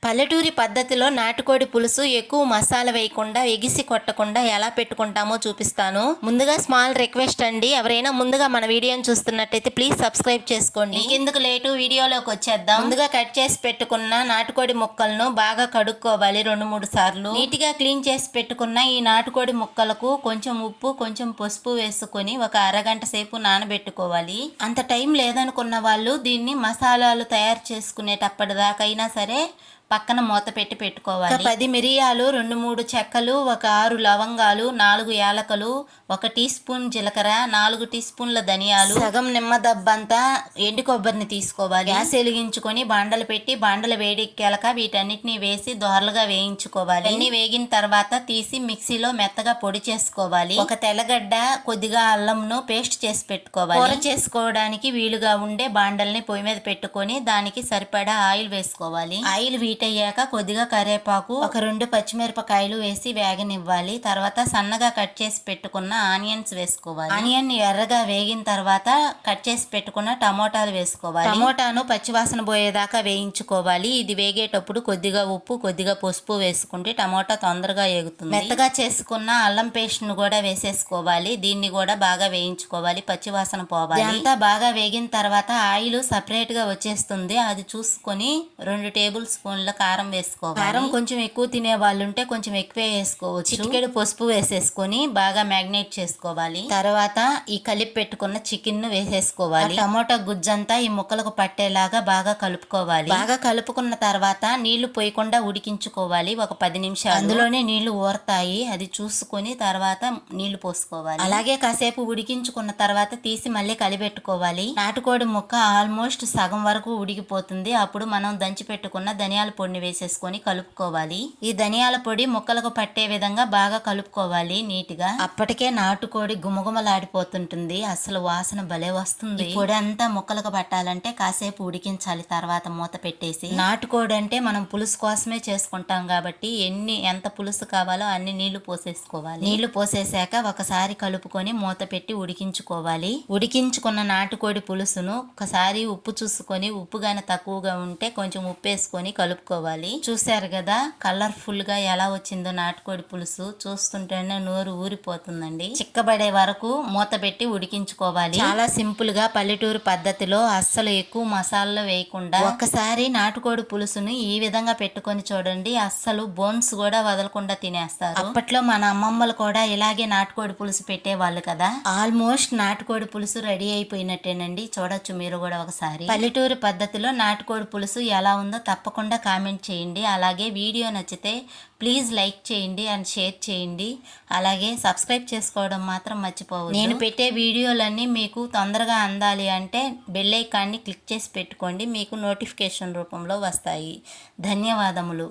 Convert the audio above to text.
పల్లెటూరి పద్ధతిలో నాటుకోడి పులుసు ఎక్కువ మసాలా వేయకుండా ఎగిసి కొట్టకుండా ఎలా పెట్టుకుంటామో చూపిస్తాను. ముందుగా స్మాల్ రిక్వెస్ట్ అండి, ఎవరైనా ముందుగా మన వీడియోని చూస్తున్నట్టయితే ప్లీజ్ సబ్స్క్రైబ్ చేసుకోండి. ఇంకెందుకు లేటు, వీడియోలోకి వచ్చేద్దాం. ముందుగా కట్ చేసి పెట్టుకున్న నాటుకోడి ముక్కలను బాగా కడుక్కోవాలి 2-3 సార్లు. నీట్గా క్లీన్ చేసి పెట్టుకున్న ఈ నాటుకోడి ముక్కలకు కొంచెం ఉప్పు, కొంచెం పసుపు వేసుకొని ఒక అరగంట సేపు నానబెట్టుకోవాలి. అంత టైం లేదనుకున్న వాళ్ళు దీన్ని మసాలాలు తయారు చేసుకునేటప్పటిదాకైనా సరే పక్కన మూత పెట్టి పెట్టుకోవాలి. 10 మిరియాలు, 2-3 చెక్కలు, ఒక 6 లవంగాలు, 4 యాలకలు, 1 టీ స్పూన్ జీలకర్ర, 4 టీ స్పూన్ల ధనియాలు, సగం నిమ్మ దబ్బంతా ఎండు కొబ్బరిని తీసుకోవాలి. గ్యాస్ వెలిగించుకొని బాండలు పెట్టి బాండలు వేడెక్కాక వీటన్నిటిని వేసి దోరలుగా వేయించుకోవాలి. అన్ని వేగిన తర్వాత తీసి మిక్సీలో మెత్తగా పొడి చేసుకోవాలి. ఒక తెల్లగడ్డ, కొద్దిగా అల్లంను పేస్ట్ చేసి పెట్టుకోవాలి. కూర చేసుకోవడానికి వీలుగా ఉండే బాండల్ని పొయ్యి మీద పెట్టుకొని దానికి సరిపడా ఆయిల్ వేసుకోవాలి. ఆయిల్ అయ్యాక కొద్దిగా కరివేపాకు, ఒక 2 పచ్చిమిరపకాయలు వేసి వేగనివ్వాలి. తర్వాత సన్నగా కట్ చేసి పెట్టుకున్న ఆనియన్స్ వేసుకోవాలి. ఆనియన్ ఎర్రగా వేగిన తర్వాత కట్ చేసి పెట్టుకున్న టమోటాలు వేసుకోవాలి. టమోటాను పచ్చివాసన పోయేదాకా వేయించుకోవాలి. ఇది వేగేటప్పుడు కొద్దిగా ఉప్పు, కొద్దిగా పసుపు వేసుకుంటే టమోటా తొందరగా ఎగుతుంది. మెత్తగా చేసుకున్న అల్లం పేస్ట్ ను కూడా వేసేసుకోవాలి. దీన్ని కూడా బాగా వేయించుకోవాలి, పచ్చివాసన పోవాలి. అంతా బాగా వేగిన తర్వాత ఆయిల్ సపరేట్ గా వచ్చేస్తుంది. అది చూసుకొని 2 టేబుల్ స్పూన్ల కారం వేసుకోవాలి. కారం కొంచెం ఎక్కువ తినే వాళ్ళు ఉంటే కొంచెం ఎక్కువే వేసుకోవచ్చు. చిటికెడు పసుపు వేసేసుకొని బాగా మ్యాగ్నేట్ చేసుకోవాలి. తర్వాత ఈ కలిపి పెట్టుకున్న చికెన్ ను వేసేసుకోవాలి. టమోటా గుజ్జంతా ఈ ముక్కలకు పట్టేలాగా బాగా కలుపుకోవాలి. బాగా కలుపుకున్న తర్వాత నీళ్లు పోయకుండా ఉడికించుకోవాలి ఒక 10 నిమిషాలు. అందులోనే నీళ్లు ఊరతాయి, అది చూసుకొని తర్వాత నీళ్లు పోసుకోవాలి. అలాగే కాసేపు ఉడికించుకున్న తర్వాత తీసి మళ్ళీ కలిపెట్టుకోవాలి. నాటుకోడి ముక్క ఆల్మోస్ట్ సగం వరకు ఉడికిపోతుంది. అప్పుడు మనం దంచి పెట్టుకున్న ధనియాల పొడిని వేసేసుకొని కలుపుకోవాలి. ఈ ధనియాల పొడి ముక్కలకు పట్టే విధంగా బాగా కలుపుకోవాలి నీట్గా. అప్పటికే నాటుకోడి గుమగుమలాడిపోతుంటుంది, అసలు వాసన భలే వస్తుంది. పొడి అంతా ముక్కలకు పట్టాలంటే కాసేపు ఉడికించాలి. తర్వాత మూత పెట్టేసి, నాటుకోడి అంటే మనం పులుసు కోసమే చేసుకుంటాం కాబట్టి ఎంత పులుసు కావాలో అన్ని నీళ్లు పోసేసుకోవాలి. నీళ్లు పోసేసాక ఒకసారి కలుపుకొని మూత పెట్టి ఉడికించుకోవాలి. ఉడికించుకున్న నాటుకోడి పులుసును ఒకసారి ఉప్పు చూసుకొని, ఉప్పు గాని తక్కువగా ఉంటే కొంచెం ఉప్పు వేసుకొని కలుపుకోవాలి. చూశారు కదా కలర్ఫుల్ గా ఎలా వచ్చిందో నాటుకోడి పులుసు. చూస్తుంటేనే నోరు ఊరిపోతుందండి. చిక్కబడే వరకు మూత పెట్టి ఉడికించుకోవాలి. చాలా సింపుల్ గా పల్లెటూరు పద్ధతిలో అస్సలు ఎక్కువ మసాలాలు వేయకుండా ఒక్కసారి నాటుకోడి పులుసుని ఈ విధంగా పెట్టుకొని చూడండి, అస్సలు బోన్స్ కూడా వదలకుండా తినేస్తారు. అప్పట్లో మన అమ్మమ్మలు కూడా ఇలాగే నాటుకోడి పులుసు పెట్టేవాళ్ళు కదా. ఆల్మోస్ట్ నాటుకోడి పులుసు రెడీ అయిపోయినట్టేనండి. చూడొచ్చు మీరు కూడా ఒకసారి. పల్లెటూరు పద్ధతిలో నాటుకోడి పులుసు ఎలా ఉందో తప్పకుండా కామెంట్ చేయండి. అలాగే వీడియో నచ్చితే ప్లీజ్ లైక్ చేయండి అండ్ షేర్ చేయండి. అలాగే సబ్స్క్రైబ్ చేసుకోవడం మాత్రం మర్చిపోవద్దు. నేను పెట్టే వీడియోలన్నీ మీకు తొందరగా అందాలి అంటే బెల్ ఐకాన్ని క్లిక్ చేసి పెట్టుకోండి, మీకు నోటిఫికేషన్ రూపంలో వస్తాయి. ధన్యవాదములు.